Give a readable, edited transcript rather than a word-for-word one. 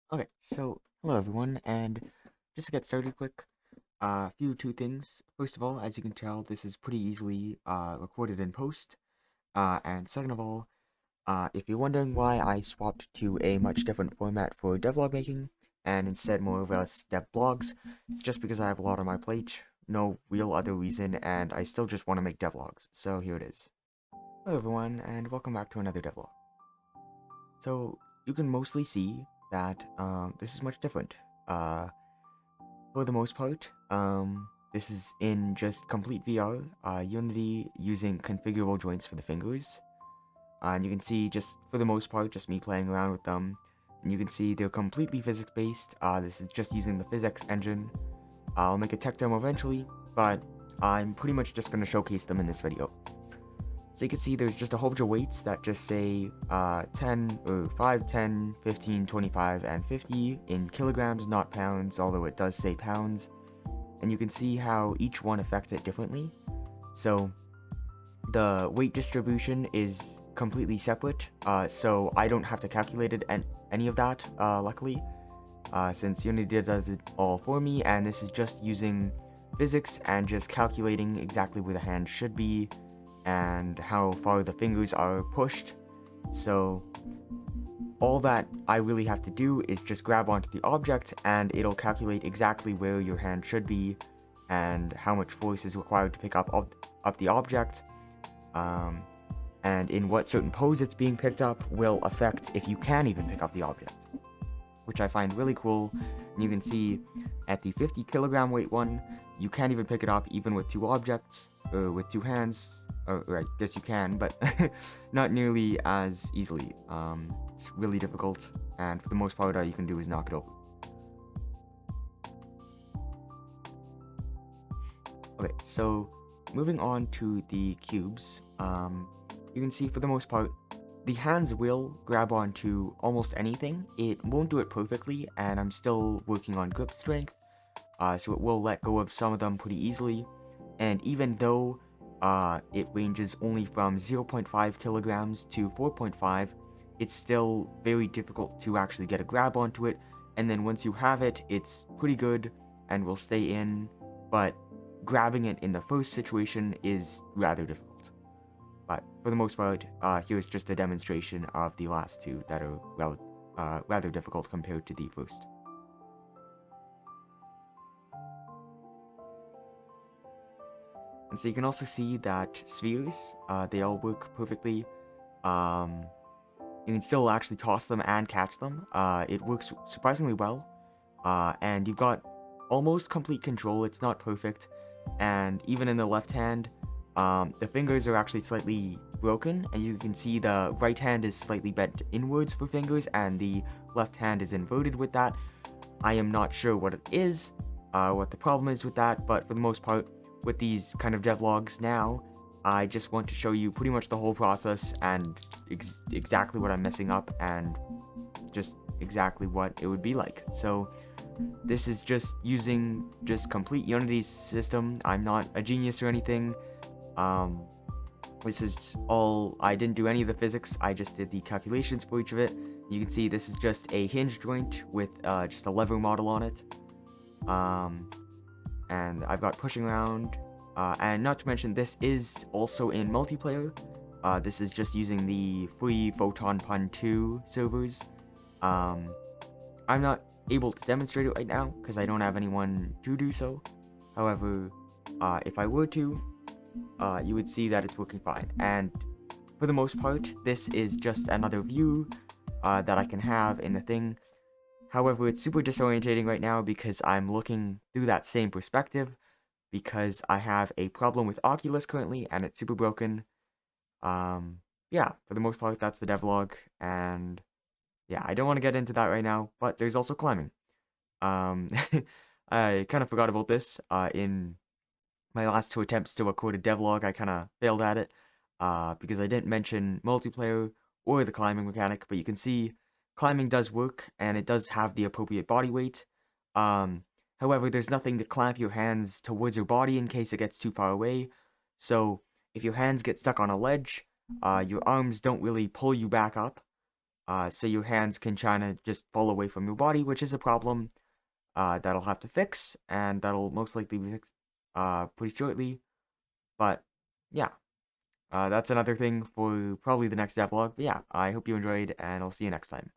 Okay, so hello everyone, and just to get started quick, two things. First of all, as you can tell, this is pretty easily recorded in post. And second of all, if you're wondering why I swapped to a much different format for devlog making, and instead more of us devlogs, it's just because I have a lot on my plate, no real other reason, and I still just want to make devlogs, so here it is. Hello everyone, and welcome back to another devlog. So, you can mostly see that this is much different. Uh, For the most part, this is in just complete VR, Unity using configurable joints for the fingers. And you can see just, for the most part, just me playing around with them. And you can see they're completely physics-based. This is just using the physics engine. I'll make a tech demo eventually, but I'm pretty much just going to showcase them in this video. So you can see there's just a whole bunch of weights that just say 10, or 5, 10, 15, 25, and 50 in kilograms, not pounds, although it does say pounds. And you can see how each one affects it differently. So the weight distribution is completely separate, so I don't have to calculate it and any of that, luckily, since Unity does it all for me, and this is just using physics and just calculating exactly where the hand should be and how far the fingers are pushed. So all that I really have to do is just grab onto the object and it'll calculate exactly where your hand should be and how much force is required to pick up the object, and in what certain pose it's being picked up will affect if you can even pick up the object, which I find really cool. And you can see at the 50 kilogram weight one, you can't even pick it up even with two objects, or with two hands, or I guess you can, but not nearly as easily. It's really difficult, and for the most part all you can do is knock it over. Okay, so moving on to the cubes, you can see for the most part, the hands will grab onto almost anything. It won't do it perfectly, and I'm still working on grip strength, so it will let go of some of them pretty easily. And even though it ranges only from 0.5 kilograms to 4.5, it's still very difficult to actually get a grab onto it. And then once you have it, it's pretty good and will stay in, but grabbing it in the first situation is rather difficult. But for the most part, here's just a demonstration of the last two that are rather difficult compared to the first. And so you can also see that spheres, they all work perfectly. You can still actually toss them and catch them. It works surprisingly well. And you've got almost complete control. It's not perfect. And even in the left hand, the fingers are actually slightly broken, and you can see the right hand is slightly bent inwards for fingers, and the left hand is inverted with that. I am not sure what it is, what the problem is with that, but for the most part, with these kind of devlogs now, I just want to show you pretty much the whole process and exactly what I'm messing up and just exactly what it would be like. So this is just using just complete Unity system. I'm not a genius or anything. This is all, I didn't do any of the physics, I just did the calculations for each of it. You can see this is just a hinge joint with just a lever model on it. And I've got pushing around, and not to mention this is also in multiplayer. This is just using the free Photon Pun 2 servers. I'm not able to demonstrate it right now because I don't have anyone to do so. However, if I were to, you would see that it's working fine. And for the most part, this is just another view that I can have in the thing. However, it's super disorientating right now because I'm looking through that same perspective because I have a problem with Oculus currently and it's super broken. Yeah, for the most part, that's the devlog, and yeah, I don't want to get into that right now, but there's also climbing. Um, I kind of forgot about this. In my last two attempts to record a devlog, I kind of failed at it, because I didn't mention multiplayer or the climbing mechanic, but you can see climbing does work, and it does have the appropriate body weight. However, there's nothing to clamp your hands towards your body in case it gets too far away, so if your hands get stuck on a ledge, your arms don't really pull you back up. so your hands can kind of just fall away from your body, which is a problem that'll have to fix, and that'll most likely be fixed pretty shortly. But yeah, that's another thing for probably the next devlog. But yeah, I hope you enjoyed, and I'll see you next time.